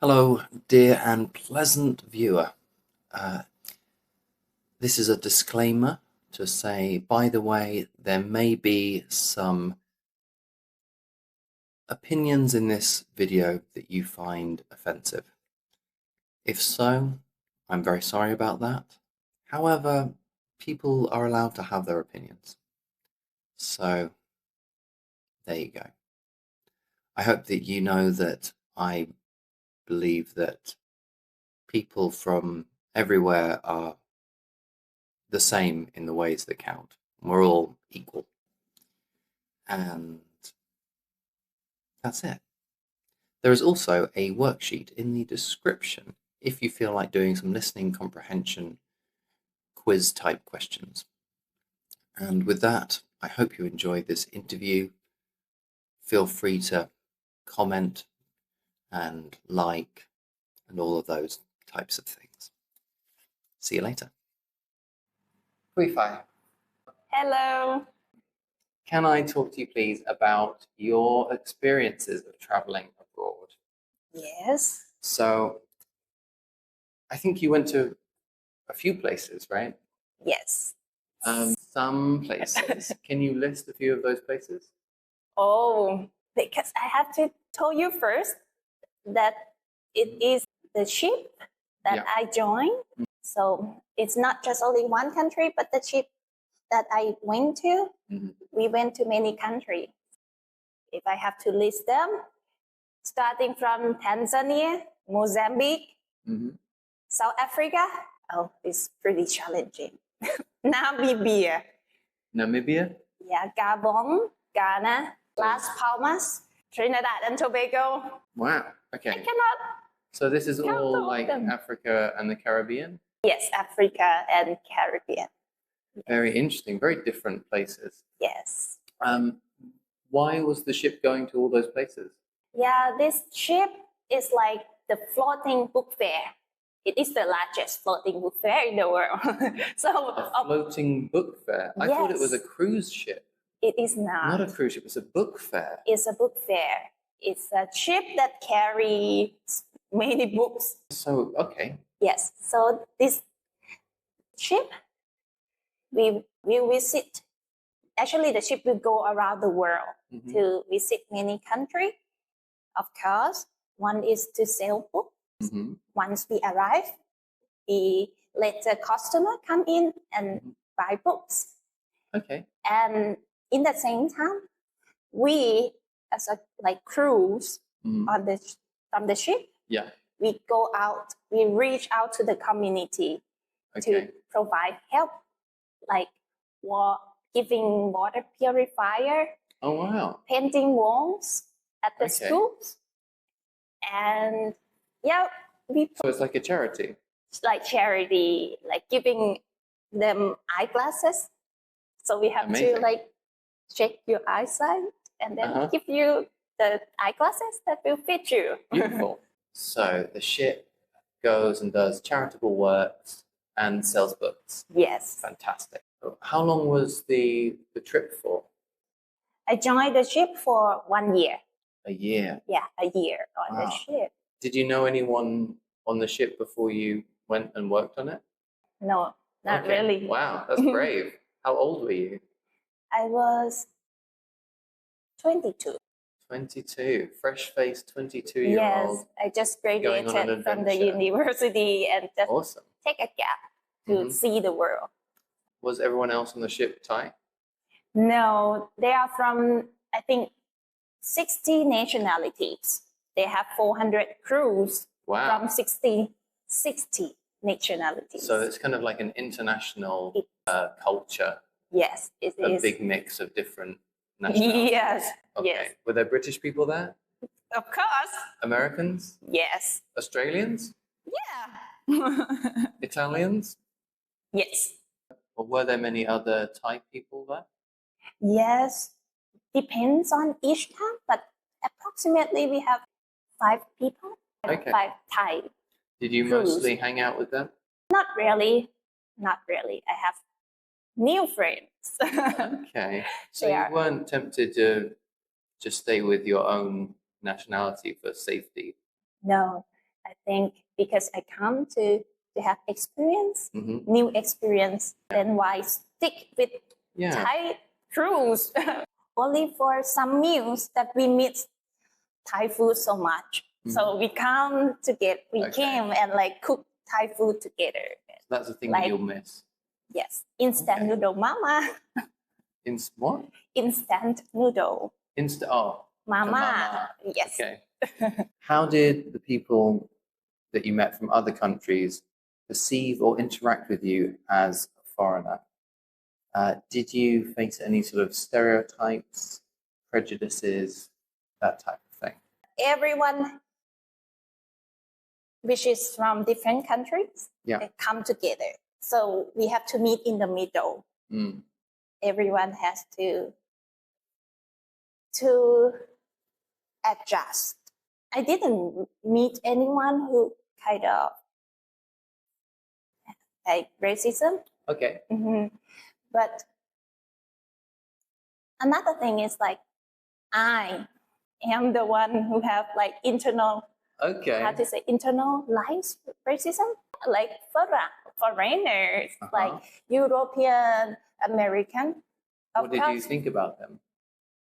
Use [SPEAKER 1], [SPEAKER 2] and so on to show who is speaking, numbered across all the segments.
[SPEAKER 1] Hello, dear and pleasant viewer. This is a disclaimer to say, by the way, there may be some opinions in this video that you find offensive. If so, I'm very sorry about that. However, people are allowed to have their opinions. So, there you go. I hope that you know that I believe that people from everywhere are the same in the ways that count. We're all equal. And that's it. There is also a worksheet in the description if you feel like doing some listening comprehension quiz type questions. And with that, I hope you enjoyed this interview. Feel free to comment and like and all of those types of things. See you later. Puifai.
[SPEAKER 2] Hello.
[SPEAKER 1] Can I talk to you, please, about your experiences of traveling abroad?
[SPEAKER 2] Yes.
[SPEAKER 1] So, I think you went to a few places, right?
[SPEAKER 2] Yes.
[SPEAKER 1] Some places. Can you list a few of those places?
[SPEAKER 2] Oh, because I have to tell you first that it is the ship that I joined. So it's not just only one country, but the ship that I went to, we went to many countries. If I have to list them, starting from Tanzania, Mozambique, South Africa. Oh, it's pretty challenging. Namibia.
[SPEAKER 1] Namibia?
[SPEAKER 2] Yeah, Gabon, Ghana, Las Palmas, Trinidad and Tobago.
[SPEAKER 1] Wow. Okay.
[SPEAKER 2] I cannot.
[SPEAKER 1] So this is all like
[SPEAKER 2] them.
[SPEAKER 1] Africa and the Caribbean?
[SPEAKER 2] Yes, Africa and Caribbean.
[SPEAKER 1] Very interesting. Very different places.
[SPEAKER 2] Yes.
[SPEAKER 1] Why was the ship going to all those places?
[SPEAKER 2] Yeah, this ship is like the floating book fair. It is the largest floating book fair in the world. So
[SPEAKER 1] a floating book fair? I thought it was a cruise ship.
[SPEAKER 2] It is not.
[SPEAKER 1] Not a cruise ship, it's a book fair.
[SPEAKER 2] It's a book fair. It's a ship that carries many books.
[SPEAKER 1] So, okay.
[SPEAKER 2] Yes, so this ship, we will visit. Actually, the ship will go around the world to visit many countries. Of course, one is to sell books. Once we arrive, we let the customer come in and buy books.
[SPEAKER 1] Okay.
[SPEAKER 2] And in the same time, we, as a cruise on from the ship, we go out, we reach out to the community to provide help, like giving water purifier.
[SPEAKER 1] Oh, wow.
[SPEAKER 2] Painting walls at the schools. And so
[SPEAKER 1] it's like a charity.
[SPEAKER 2] It's like charity, like giving them eyeglasses. So we have to check your eyesight and then give you the eyeglasses that will fit you.
[SPEAKER 1] Beautiful. So the ship goes and does charitable works and sells books.
[SPEAKER 2] Yes.
[SPEAKER 1] Fantastic. How long was the trip for?
[SPEAKER 2] I joined the ship for 1 year.
[SPEAKER 1] A year?
[SPEAKER 2] Yeah, a year on the ship.
[SPEAKER 1] Did you know anyone on the ship before you went and worked on it?
[SPEAKER 2] No, not really.
[SPEAKER 1] Wow, that's brave. How old were you?
[SPEAKER 2] I was 22.
[SPEAKER 1] 22, fresh-faced 22-year-old.
[SPEAKER 2] Yes, I just graduated from the university and just take a gap to see the world.
[SPEAKER 1] Was everyone else on the ship Thai?
[SPEAKER 2] No, they are from, I think, 60 nationalities. They have 400 crews from 60 nationalities.
[SPEAKER 1] So it's kind of like an international culture.
[SPEAKER 2] Yes, it is.
[SPEAKER 1] A big mix of different nationalities.
[SPEAKER 2] Yes.
[SPEAKER 1] Okay.
[SPEAKER 2] Yes.
[SPEAKER 1] Were there British people there?
[SPEAKER 2] Of course.
[SPEAKER 1] Americans?
[SPEAKER 2] Yes.
[SPEAKER 1] Australians?
[SPEAKER 2] Yeah.
[SPEAKER 1] Italians?
[SPEAKER 2] Yes.
[SPEAKER 1] Or were there many other Thai people there?
[SPEAKER 2] Yes. Depends on each time, but approximately we have 5 people. 5 Thai.
[SPEAKER 1] Did you mostly hang out with them?
[SPEAKER 2] Not really. Not really. I have new friends.
[SPEAKER 1] Okay. So you weren't tempted to just stay with your own nationality for safety?
[SPEAKER 2] No. I think because I come to have experience, new experience, then why stick with Thai rules? Only for some meals that we miss Thai food so much. So we come together, we came and like cook Thai food together.
[SPEAKER 1] So that's the thing
[SPEAKER 2] like,
[SPEAKER 1] that you'll miss.
[SPEAKER 2] Yes, instant noodle mama.
[SPEAKER 1] What?
[SPEAKER 2] Instant noodle.
[SPEAKER 1] Mama.
[SPEAKER 2] Yes.
[SPEAKER 1] Okay. How did the people that you met from other countries perceive or interact with you as a foreigner? Did you face any sort of stereotypes, prejudices, that type of thing?
[SPEAKER 2] Everyone which is from different countries, they come together. So we have to meet in the middle. Everyone has to adjust. I didn't meet anyone who kind of like racism.
[SPEAKER 1] Okay.
[SPEAKER 2] But another thing is like I am the one who have like internalized racism, like foreigners, like European, American.
[SPEAKER 1] What did you think about them?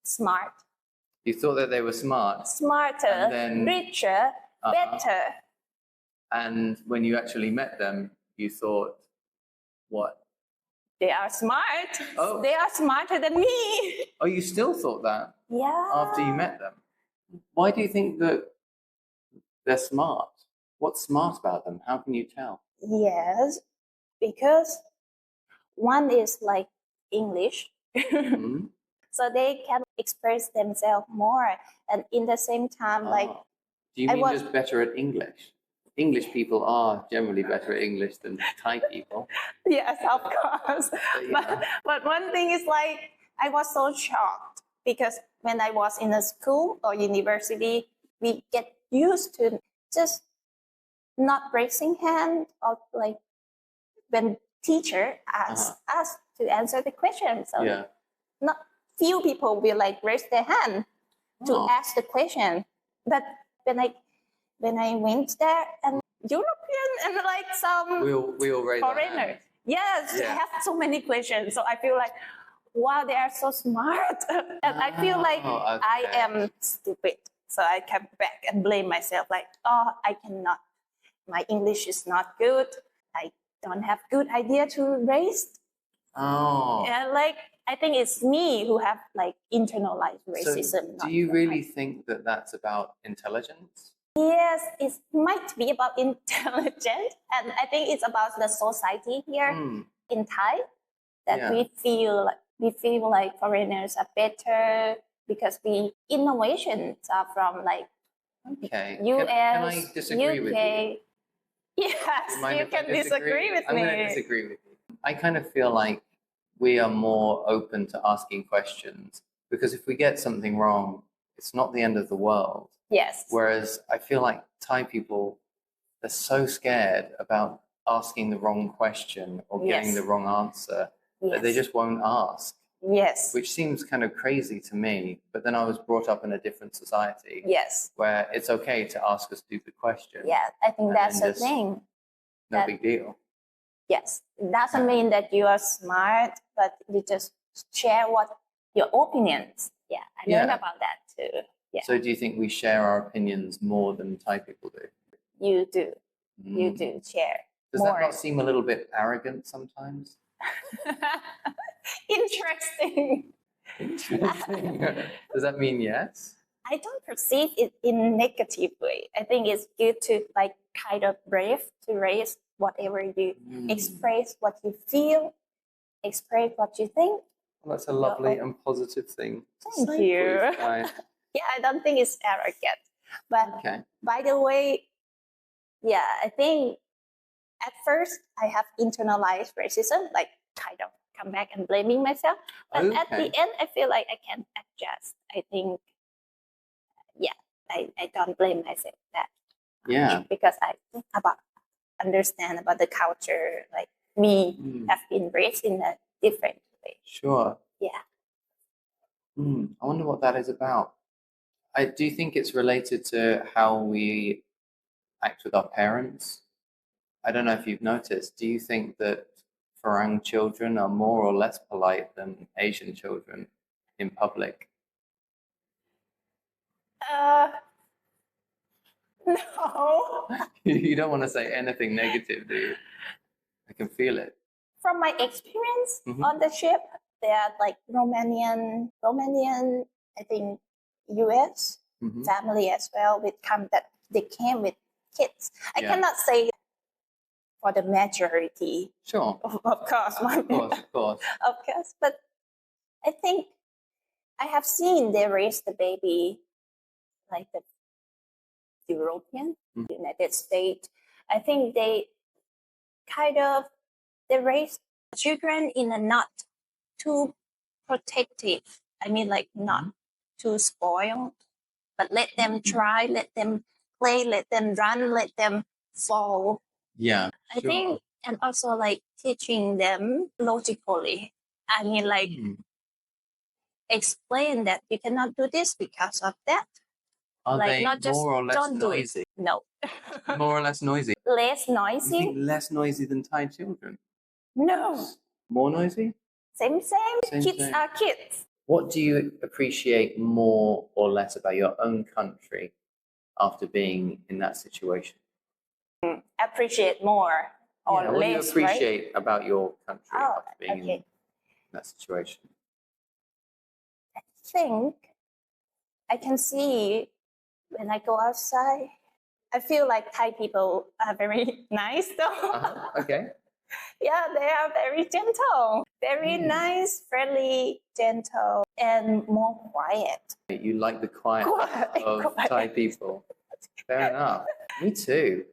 [SPEAKER 2] Smart.
[SPEAKER 1] You thought that they were smart?
[SPEAKER 2] Smarter, richer, better.
[SPEAKER 1] And when you actually met them, you thought, what?
[SPEAKER 2] They are smart.
[SPEAKER 1] Oh.
[SPEAKER 2] They are smarter than me.
[SPEAKER 1] Oh, you still thought that?
[SPEAKER 2] Yeah.
[SPEAKER 1] After you met them? Why do you think that they're smart? What's smart about them? How can you tell?
[SPEAKER 2] Yes, because one is like English. So they can express themselves more. And in the same time, like...
[SPEAKER 1] Do you mean just better at English? English people are generally better at English than Thai people.
[SPEAKER 2] Yes, of course. But one thing is like, I was so shocked because when I was in a school or university, we get used to just not raising hand or like when teacher asks us to answer the question. So not few people will like raise their hand to ask the question. But when I went there and European and like some
[SPEAKER 1] we all raise
[SPEAKER 2] foreigners, they have so many questions. So I feel like, wow, they are so smart. And I feel like I am stupid. So I come back and blame myself like, oh, I cannot. My English is not good. I don't have good idea to raise. And like, I think it's me who have like internalized racism.
[SPEAKER 1] So do you really think that that's about intelligence?
[SPEAKER 2] Yes, it might be about intelligence. And I think it's about the society here in Thai that we feel like foreigners are better because innovations are from like US,
[SPEAKER 1] Can I disagree
[SPEAKER 2] UK.
[SPEAKER 1] With you?
[SPEAKER 2] Yes, you can disagree with me.
[SPEAKER 1] I'm going to disagree with you. I kind of feel like we are more open to asking questions because if we get something wrong, it's not the end of the world.
[SPEAKER 2] Yes.
[SPEAKER 1] Whereas I feel like Thai people, they're so scared about asking the wrong question or getting the wrong answer that they just won't ask.
[SPEAKER 2] Yes.
[SPEAKER 1] Which seems kind of crazy to me, but then I was brought up in a different society.
[SPEAKER 2] Yes.
[SPEAKER 1] Where it's okay to ask a stupid question.
[SPEAKER 2] Yeah, I think that's the thing.
[SPEAKER 1] No big deal.
[SPEAKER 2] Yes. It doesn't mean that you are smart, but you just share your opinions. Yeah, I learned about that too. Yeah.
[SPEAKER 1] So do you think we share our opinions more than Thai people do?
[SPEAKER 2] You do. You do share.
[SPEAKER 1] Does that not seem a little bit arrogant sometimes?
[SPEAKER 2] Interesting.
[SPEAKER 1] Does that mean yes?
[SPEAKER 2] I don't perceive it in negative way. I think it's good to like kind of brave to raise whatever you express what you feel, express what you think.
[SPEAKER 1] Well, that's a lovely and positive thing.
[SPEAKER 2] Thank you. Yeah, I don't think it's arrogant. But by the way, I think at first I have internalized racism, like kind of come back and blaming myself. But at the end, I feel like I can adjust. I think, I don't blame myself that much because I think understand about the culture. Like we have been raised in a different way.
[SPEAKER 1] Sure.
[SPEAKER 2] Yeah.
[SPEAKER 1] I wonder what that is about. Do you think it's related to how we act with our parents. I don't know if you've noticed, do you think that farang children are more or less polite than Asian children in public?
[SPEAKER 2] No.
[SPEAKER 1] You don't want to say anything negative, do you? I can feel it.
[SPEAKER 2] From my experience on the ship, they are like Romanian, I think US family as well they came with kids. I cannot say for the majority.
[SPEAKER 1] Sure.
[SPEAKER 2] Of course.
[SPEAKER 1] Of course.
[SPEAKER 2] Of course. But I think I have seen they raise the baby like the European, United States. I think they raise children in a not too protective. I mean, like not too spoiled, but let them try, let them play, let them run, let them fall.
[SPEAKER 1] Yeah.
[SPEAKER 2] I think, and also like teaching them logically. I mean, like explain that you cannot do this because of that.
[SPEAKER 1] Are
[SPEAKER 2] like
[SPEAKER 1] they
[SPEAKER 2] not just
[SPEAKER 1] more or less
[SPEAKER 2] don't
[SPEAKER 1] noisy?
[SPEAKER 2] Do it. No.
[SPEAKER 1] More or less noisy?
[SPEAKER 2] Less noisy?
[SPEAKER 1] You think less noisy than Thai children?
[SPEAKER 2] No.
[SPEAKER 1] More noisy?
[SPEAKER 2] Same. Kids are kids.
[SPEAKER 1] What do you appreciate more or less about your own country after being in that situation?
[SPEAKER 2] Appreciate more or less,
[SPEAKER 1] what do you appreciate about your country after being in that situation?
[SPEAKER 2] I think I can see when I go outside, I feel like Thai people are very nice though.
[SPEAKER 1] Okay.
[SPEAKER 2] Yeah, they are very gentle, very nice, friendly, gentle, and more quiet.
[SPEAKER 1] You like the quiet of Thai people. Fair enough. Me too.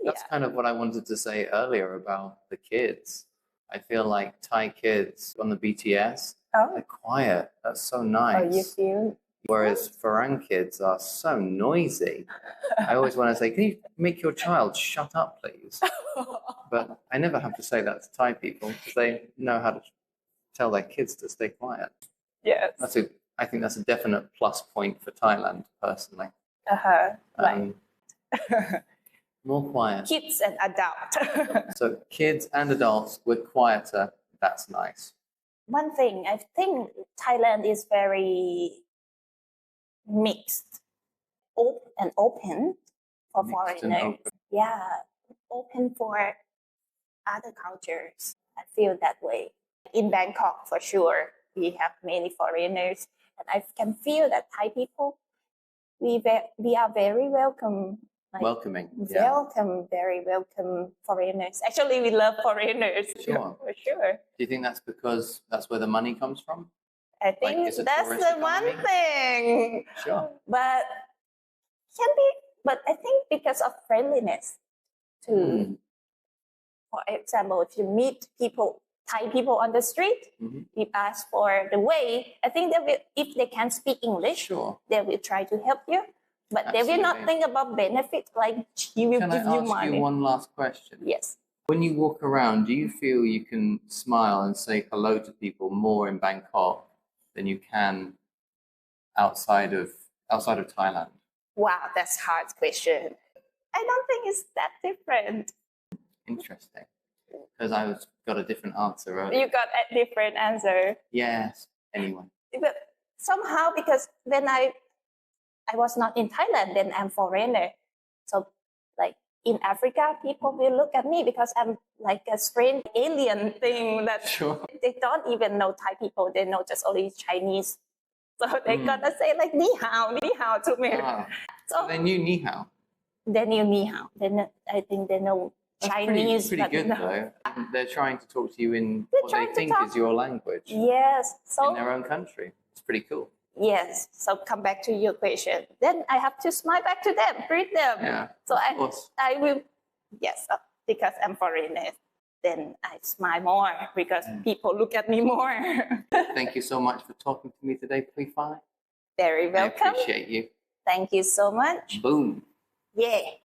[SPEAKER 1] That's kind of what I wanted to say earlier about the kids. I feel like Thai kids on the BTS, they're quiet. That's so nice.
[SPEAKER 2] Oh, you feel?
[SPEAKER 1] Whereas farang kids are so noisy. I always want to say, can you make your child shut up, please? But I never have to say that to Thai people because they know how to tell their kids to stay quiet.
[SPEAKER 2] Yes.
[SPEAKER 1] I think that's a definite plus point for Thailand, personally.
[SPEAKER 2] Right.
[SPEAKER 1] More quiet.
[SPEAKER 2] Kids and adults.
[SPEAKER 1] So kids and adults, we're quieter. That's nice.
[SPEAKER 2] One thing, I think Thailand is very mixed, open for foreigners. Yeah, open for other cultures. I feel that way. In Bangkok, for sure, we have many foreigners, and I can feel that Thai people, we are very welcome.
[SPEAKER 1] Welcoming.
[SPEAKER 2] Welcome, very welcome foreigners. Actually, we love foreigners.
[SPEAKER 1] Sure.
[SPEAKER 2] For sure.
[SPEAKER 1] Do you think that's because that's where the money comes from?
[SPEAKER 2] I think that's the one thing.
[SPEAKER 1] Sure.
[SPEAKER 2] But I think because of friendliness too. For example, if you meet Thai people on the street, you ask for the way, I think if they can speak English, they will try to help you. But they will not think about benefits like he will give you money.
[SPEAKER 1] Can I ask you one last question?
[SPEAKER 2] Yes.
[SPEAKER 1] When you walk around, do you feel you can smile and say hello to people more in Bangkok than you can outside of Thailand?
[SPEAKER 2] Wow, that's a hard question. I don't think it's that different.
[SPEAKER 1] Interesting. Because I got a different answer earlier.
[SPEAKER 2] You got a different answer.
[SPEAKER 1] Yes. Anyway.
[SPEAKER 2] But somehow, because when I was not in Thailand, then I'm foreigner. So like in Africa, people will look at me because I'm like a strange alien thing that they don't even know Thai people. They know just only Chinese. So they're gonna say like ni hao to me.
[SPEAKER 1] So they knew ni hao.
[SPEAKER 2] They knew ni hao. I think they know Chinese.
[SPEAKER 1] Pretty good though. They're trying to talk to you in what they think is your language.
[SPEAKER 2] Yes. So
[SPEAKER 1] in their own country. It's pretty cool.
[SPEAKER 2] Yes. So come back to your question. Then I have to smile back to them, greet them.
[SPEAKER 1] Yeah.
[SPEAKER 2] So I will, yes, because I'm foreigner. Then I smile more because people look at me more.
[SPEAKER 1] Thank you so much for talking to me today, Puifai.
[SPEAKER 2] Very welcome.
[SPEAKER 1] I appreciate you.
[SPEAKER 2] Thank you so much.
[SPEAKER 1] Boom.
[SPEAKER 2] Yeah.